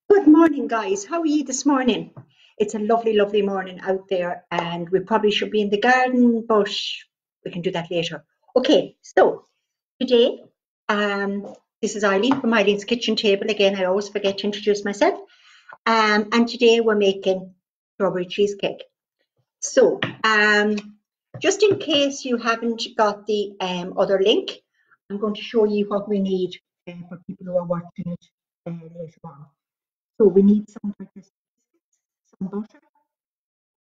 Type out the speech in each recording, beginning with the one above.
Good morning, guys. How are you this morning? It's a lovely, lovely morning out there, and we probably should be in the garden, but we can do that later. Okay, so today, this is Eileen from Eileen's Kitchen Table. Again, I always forget to introduce myself. And today we're making strawberry cheesecake. So, just in case you haven't got the other link, I'm going to show you what we need for people who are watching it later on. So we need some biscuits, some butter,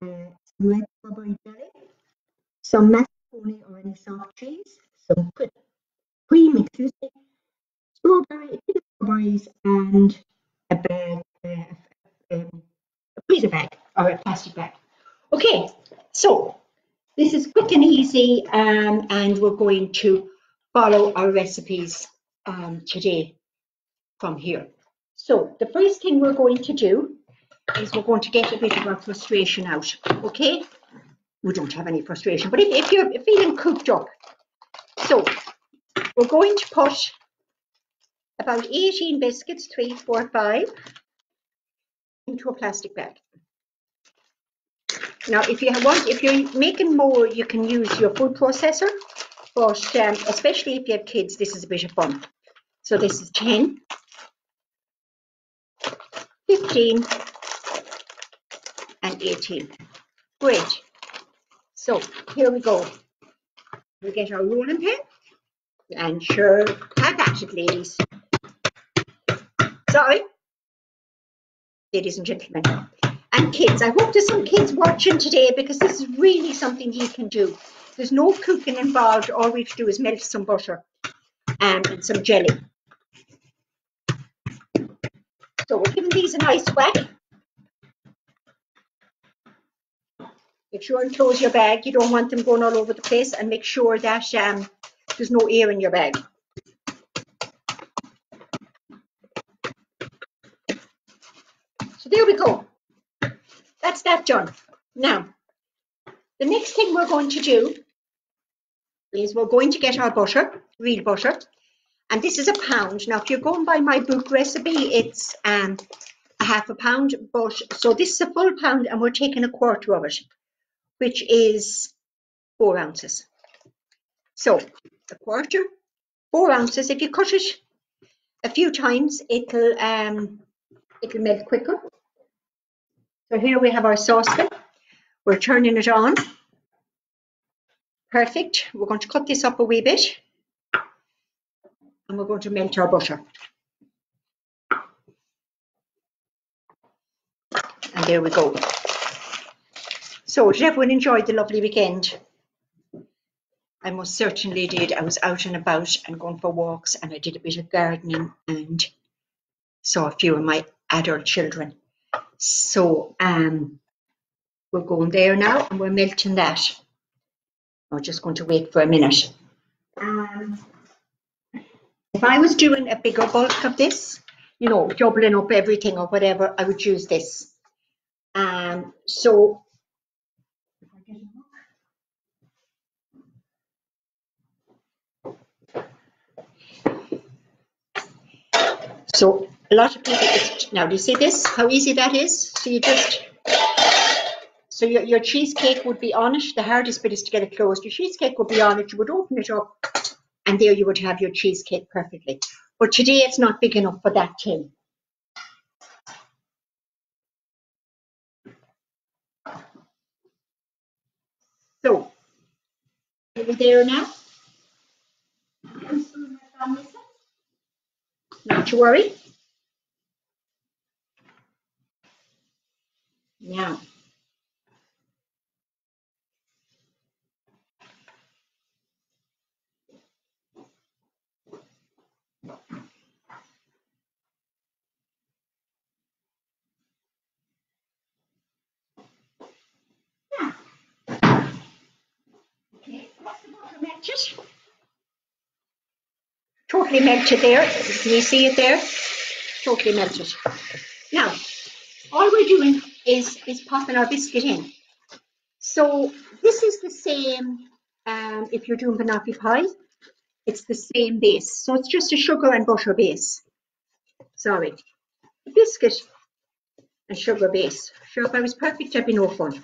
some red strawberry jelly, some mascarpone or any soft cheese, some cream, strawberries, and a bag, a freezer bag or a plastic bag. Okay, so this is quick and easy, and we're going to follow our recipes today from here. So the first thing we're going to do is we're going to get a bit of our frustration out, okay? We don't have any frustration, but if you're feeling cooped up, so we're going to put about 18 biscuits, 3, 4, 5, into a plastic bag. Now, if you're making more, you can use your food processor, but especially if you have kids, this is a bit of fun. So this is 10, 15, and 18. Great. So here we go. We get our rolling pin, and sure, have at it, ladies. Sorry, ladies and gentlemen, and kids. I hope there's some kids watching today, because this is really something you can do. There's no cooking involved. All we have to do is melt some butter and some jelly. So we're giving these a nice whack. Make sure and close your bag. You don't want them going all over the place, and make sure that there's no air in your bag. So there we go. That's that done. Now, the next thing we're going to do is we're going to get our butter, real butter, and this is a pound. Now, if you're going by my book recipe, it's a half a pound, but so this is a full pound, and we're taking a quarter of it, which is 4 ounces. So a quarter, 4 ounces. If you cut it a few times, it'll melt quicker. So here we have our saucepan. We're turning it on. Perfect. We're going to cut this up a wee bit, and we're going to melt our butter. And there we go. So did everyone enjoy the lovely weekend? I most certainly did. I was out and about and going for walks, and I did a bit of gardening and saw a few of my adult children. So we're going there now, and we're melting that. I'm just going to wait for a minute. If I was doing a bigger bulk of this, you know, doubling up everything or whatever, I would use this. So a lot of people, now do you see this, how easy that is? So you just, so your cheesecake would be on it. The hardest bit is to get it closed. Your cheesecake would be on it. You would open it up, and there you would have your cheesecake perfectly. But today it's not big enough for that tin. So, are we there now? Not to worry. Now, melted. Totally melted there. Can you see it there? Totally melted. Now, all we're doing is popping our biscuit in. So this is the same if you're doing banoffee pie. It's the same base. So it's just a sugar and butter base. Sorry. Biscuit and sugar base. Sure, if I was perfect, I'd be no fun.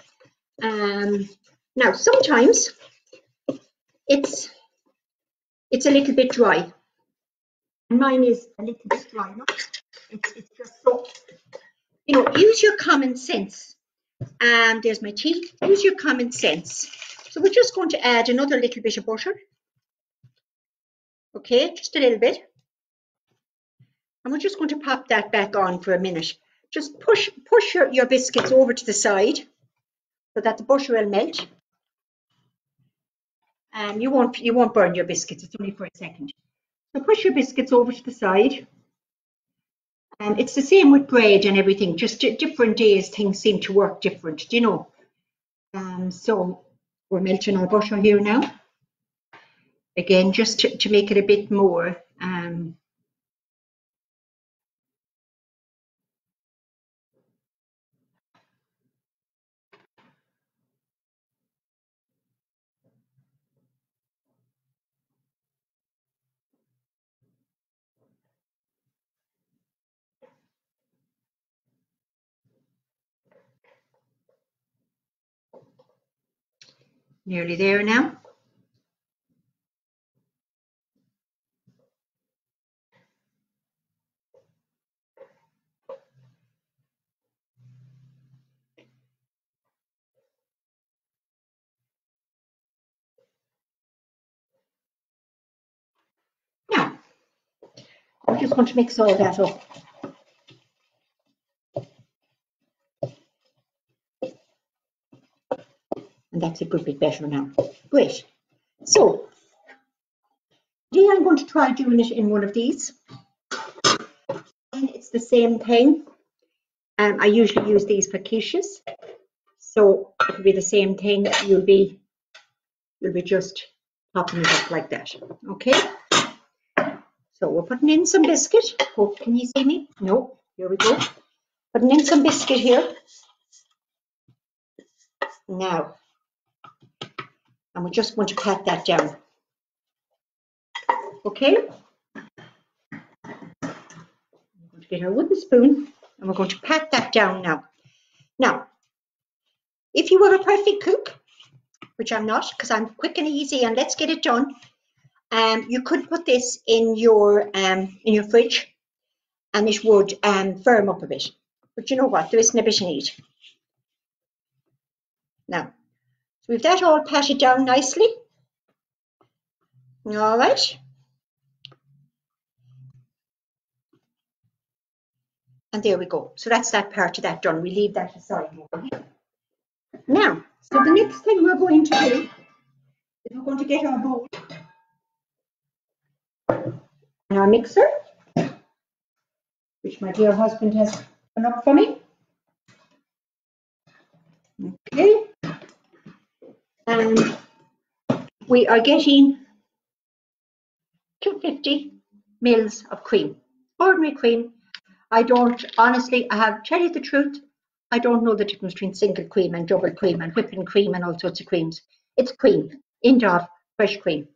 Now, sometimes it's a little bit dry. Mine is a little bit dry. No? It's just so, use your common sense. There's my tea. Use your common sense. So we're just going to add another little bit of butter. Okay, just a little bit. And we're just going to pop that back on for a minute. Just push your biscuits over to the side so that the butter will melt. And you won't burn your biscuits. It's only for a second. So push your biscuits over to the side. And it's the same with bread and everything. Just different days, things seem to work different, So we're melting our butter here now. Again, just to make it a bit more. Nearly there now. Now, I'm just going to mix all that up. And that's a good bit better now. Great. So, today I'm going to try doing it in one of these. And it's the same thing. I usually use these for quiches. So it'll be the same thing. You'll be just popping it up like that. Okay. So we're putting in some biscuit. Oh, can you see me? No. Here we go. Putting in some biscuit here. Now. And we're just going to pat that down. Okay. I'm going to get our wooden spoon and we're going to pat that down now. Now, if you were a perfect cook, which I'm not, because I'm quick and easy and let's get it done, you could put this in your fridge and it would firm up a bit. But you know what? There isn't a bit in it. Now, so we've that all patted down nicely. All right. And there we go. So that's that part of that done. We leave that aside over here. Now, so the next thing we're going to do is we're going to get our bowl and our mixer, which my dear husband has put up for me. Okay. And we are getting 250 mils of cream, ordinary cream. I don't, honestly, tell you the truth, I don't know the difference between single cream and double cream and whipping cream and all sorts of creams. It's cream, Indoor fresh cream.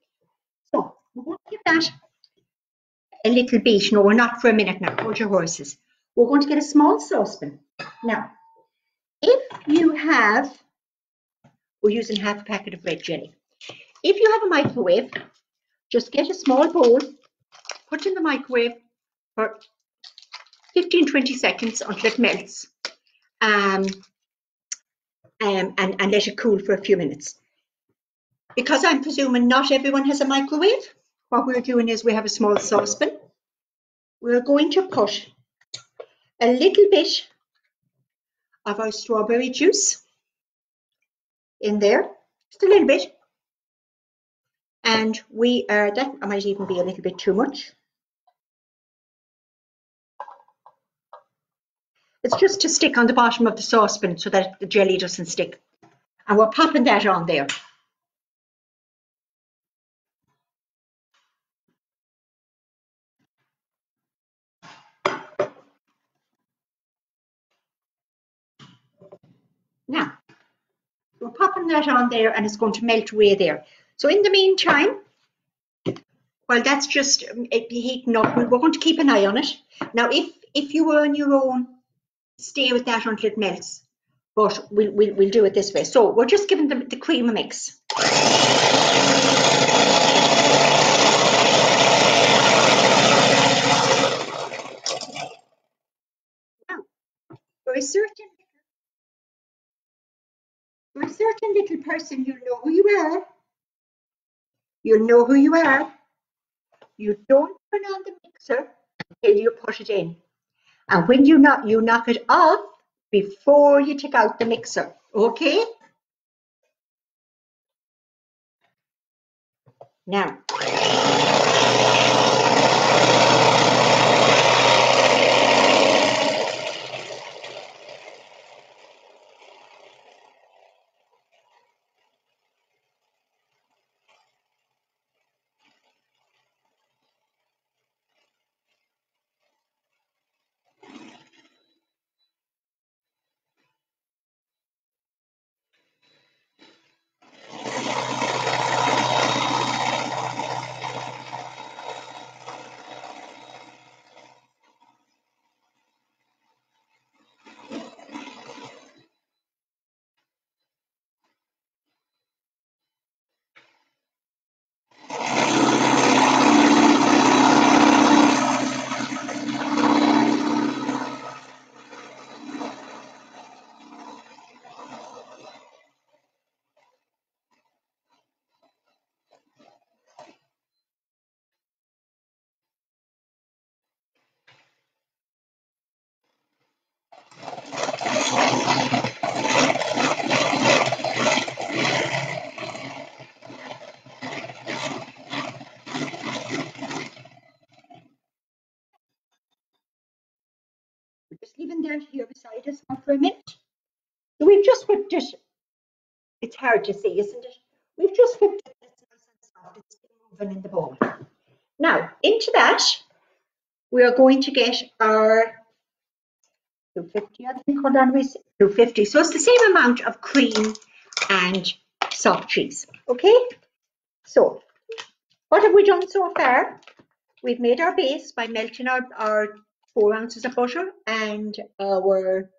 So we're going to give that a little beat. No, we're not for a minute now. Hold your horses. We're going to get a small saucepan. Now, if you have, we're using half a packet of red jelly. If you have a microwave, just get a small bowl, put it in the microwave for 15-20 seconds until it melts, and let it cool for a few minutes. Because I'm presuming not everyone has a microwave, what we're doing is we have a small saucepan. We're going to put a little bit of our strawberry juice in there, just a little bit. And that might even be a little bit too much. It's just to stick on the bottom of the saucepan so that the jelly doesn't stick. And we're popping that on there. Now, we're popping that on there and it's going to melt away there. So in the meantime, while that's just heating up, we're going to keep an eye on it. Now, if you were on your own, stay with that until it melts. But we'll do it this way. So we're just giving the cream a mix. Now, for a certain little person, you'll know who you are. You'll know who you are. You don't turn on the mixer until you put it in. And when you knock it off before you take out the mixer. Okay? Now, we're just leaving that here beside us now for a minute. So we've just whipped it. It's hard to see, isn't it? We've just whipped it. It's nice and soft. It's still moving in the bowl. Now, into that, we are going to get our 250, I think, hold on, 250. So it's the same amount of cream and soft cheese. Okay? So, what have we done so far? We've made our base by melting our 4 ounces of butter and our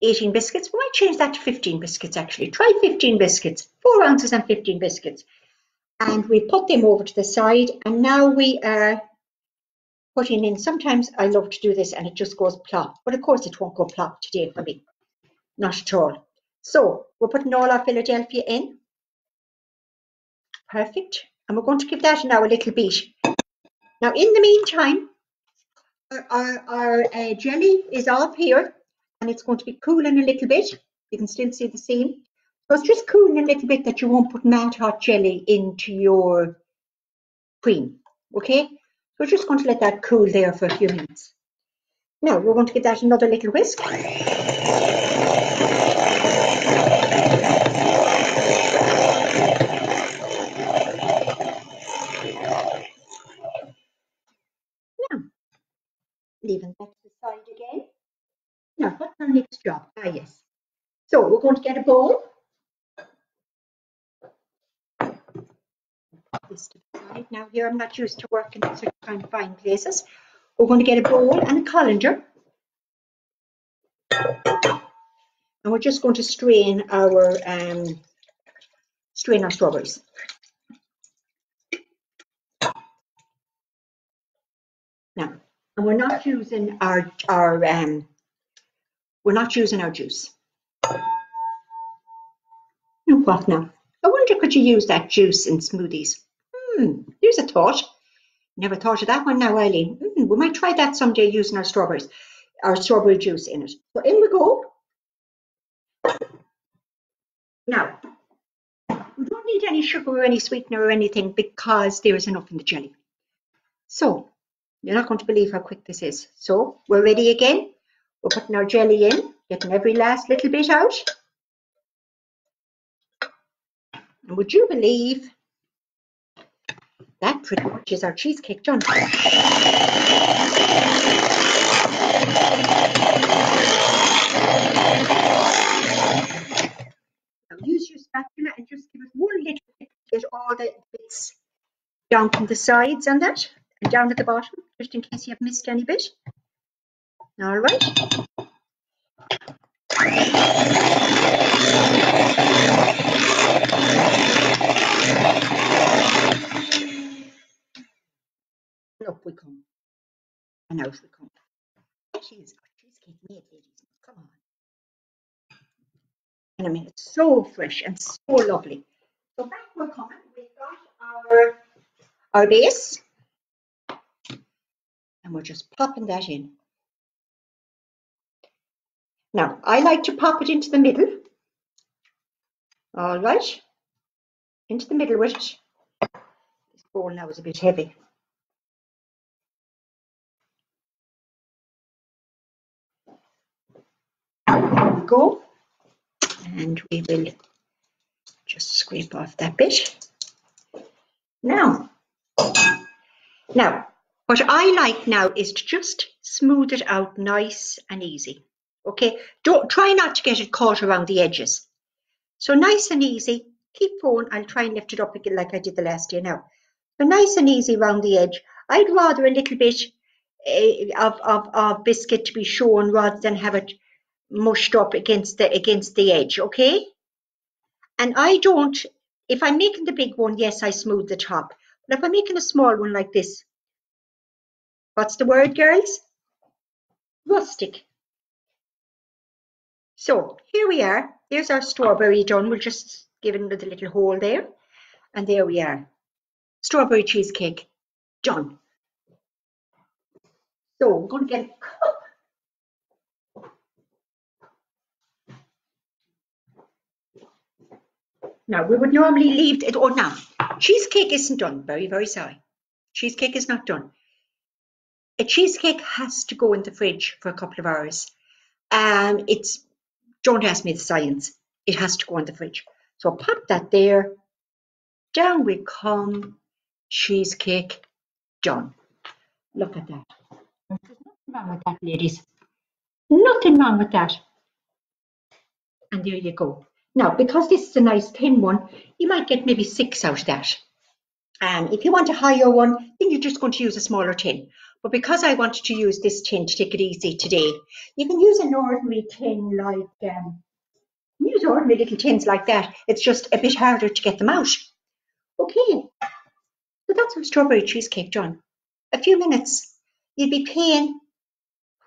18 biscuits. We might change that to 15 biscuits actually. Try 15 biscuits, 4 ounces and 15 biscuits. And we put them over to the side. And now we are putting in, sometimes I love to do this and it just goes plop. But of course it won't go plop today for me. Not at all. So we're putting all our Philadelphia in. Perfect. And we're going to give that now a little beat. Now in the meantime, our jelly is up here and it's going to be cooling a little bit. You can still see the seam. So it's just cooling a little bit that you won't put mad hot jelly into your cream. Okay? So we're just going to let that cool there for a few minutes. Now we're going to give that another little whisk. Now, leaving that to the side again. Now, what's our next job? Ah, yes. So we're going to get a bowl. This to the side. Now here I'm not used to working in such kind of fine places. We're going to get a bowl and a colander. And we're just going to strain our strawberries. Now, and we're not using our juice. Now what now? I wonder, could you use that juice in smoothies? Here's a thought. Never thought of that one now, Eileen. We might try that someday using our strawberry juice in it. So in we go. Now, we don't need any sugar or any sweetener or anything because there is enough in the jelly. So, you're not going to believe how quick this is. So, we're ready again. We're putting our jelly in, getting every last little bit out. And would you believe that pretty much is our cheesecake done? down from the sides on that, and down at the bottom, just in case you have missed any bit. All right. And up we come, and out we come. That is our cheesecake made, ladies. Come on. And I mean, it's so fresh and so lovely. So back we're coming. We've got our base, and we're just popping that in. Now, I like to pop it into the middle. All right, into the middle with it. This bowl now is a bit heavy. There we go. And we will just scrape off that bit. Now, what I like now is to just smooth it out nice and easy. Okay, don't try not to get it caught around the edges. So nice and easy. Keep going. I'll try and lift it up again like I did the last year now. So nice and easy around the edge. I'd rather a little bit of biscuit to be shown rather than have it mushed up against the edge. Okay. And I don't. If I'm making the big one, yes, I smooth the top. But if I'm making a small one like this, what's the word, girls? Rustic. So here we are. There's our strawberry done. We'll just give it another little hole there. And there we are. Strawberry cheesecake done. So we're going to get a cup. Now we would normally leave it. Oh, now cheesecake isn't done. Very, very sorry. Cheesecake is not done. A cheesecake has to go in the fridge for a couple of hours. Don't ask me the science. It has to go in the fridge. So pop that there. Down we come. Cheesecake done. Look at that. There's nothing wrong with that, ladies. Nothing wrong with that. And there you go. Now, because this is a nice thin one, you might get maybe 6 out of that. If you want a higher one, then you're just going to use a smaller tin. But because I wanted to use this tin to take it easy today, you can use an ordinary tin like, use ordinary little tins like that. It's just a bit harder to get them out. Okay, so that's our strawberry cheesecake done. A few minutes. You'd be paying,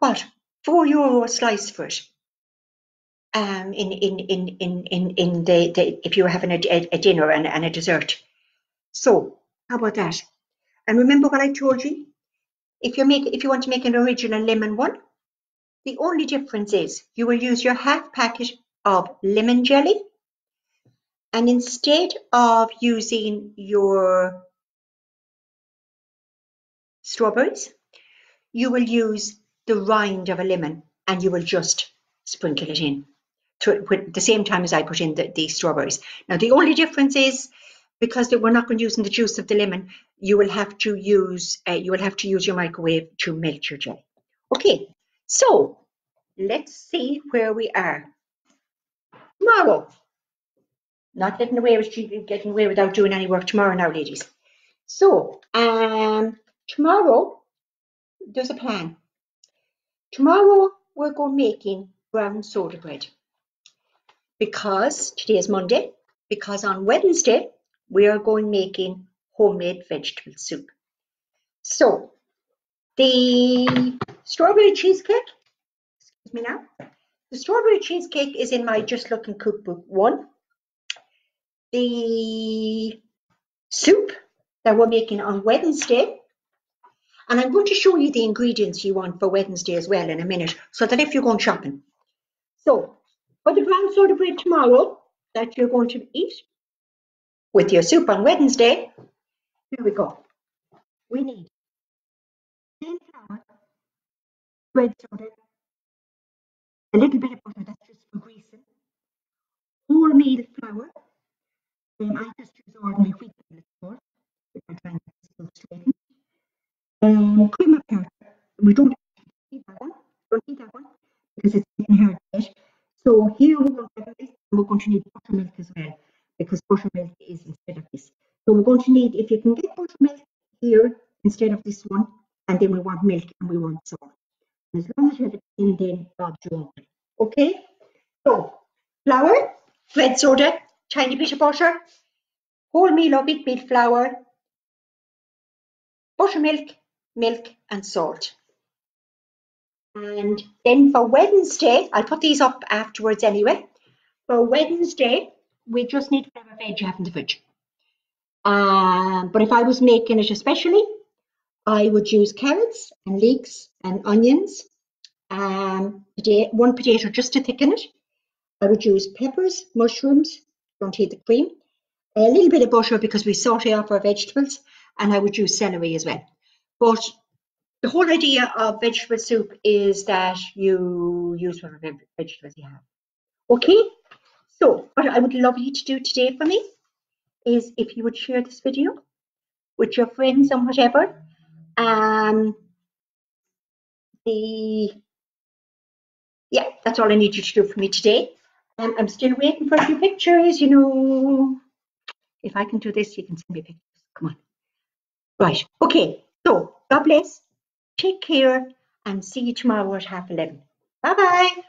what, €4 a slice for it. If you were having a dinner and a dessert. So how about that? And remember what I told you? If you want to make an original lemon one, the only difference is you will use your half packet of lemon jelly, and instead of using your strawberries, you will use the rind of a lemon, and you will just sprinkle it in at the same time as I put in the strawberries. Now the only difference is, because we're not going to use the juice of the lemon, you will have to use your microwave to melt your jelly. Okay, so let's see where we are tomorrow. Not getting away without doing any work tomorrow now, ladies. So tomorrow there's a plan. Tomorrow we're going making brown soda bread, because today is Monday. Because on Wednesday we are going making homemade vegetable soup. So the strawberry cheesecake, excuse me now, the strawberry cheesecake is in my Just Looking Cookbook 1. The soup that we're making on Wednesday, and I'm going to show you the ingredients you want for Wednesday as well in a minute, so that if you're going shopping. So for the brown soda bread tomorrow that you're going to eat with your soup on Wednesday, here we go. We need plain flour, bread soda, a little bit of butter, that's just for greasing, wholemeal flour. I just use ordinary wheat flour, of course, which I'm trying to straighten. Cream of tartar. We don't need that one. Don't need that one because it's getting hard to get. So here we're going to have this, and we're going to need buttermilk as well, because buttermilk is instead of this. So we're going to need, if you can get buttermilk here instead of this one, and then we want milk and we want salt. And as long as you have it in, then Bob's your uncle. Okay? So, flour, red soda, tiny bit of butter, wholemeal or big meal flour, buttermilk, milk, and salt. And then for Wednesday, I'll put these up afterwards anyway. For Wednesday, we just need whatever veg you have in the fridge. But if I was making it especially, I would use carrots and leeks and onions, one potato just to thicken it. I would use peppers, mushrooms, don't heat the cream, a little bit of butter because we saute off our vegetables, and I would use celery as well. But the whole idea of vegetable soup is that you use whatever vegetables you have. Okay, so what I would love you to do today for me is if you would share this video with your friends and whatever. Yeah, that's all I need you to do for me today. I'm still waiting for a few pictures, you know. If I can do this, you can send me pictures. Come on. Right. Okay. So God bless. Take care and see you tomorrow at 11:30. Bye-bye.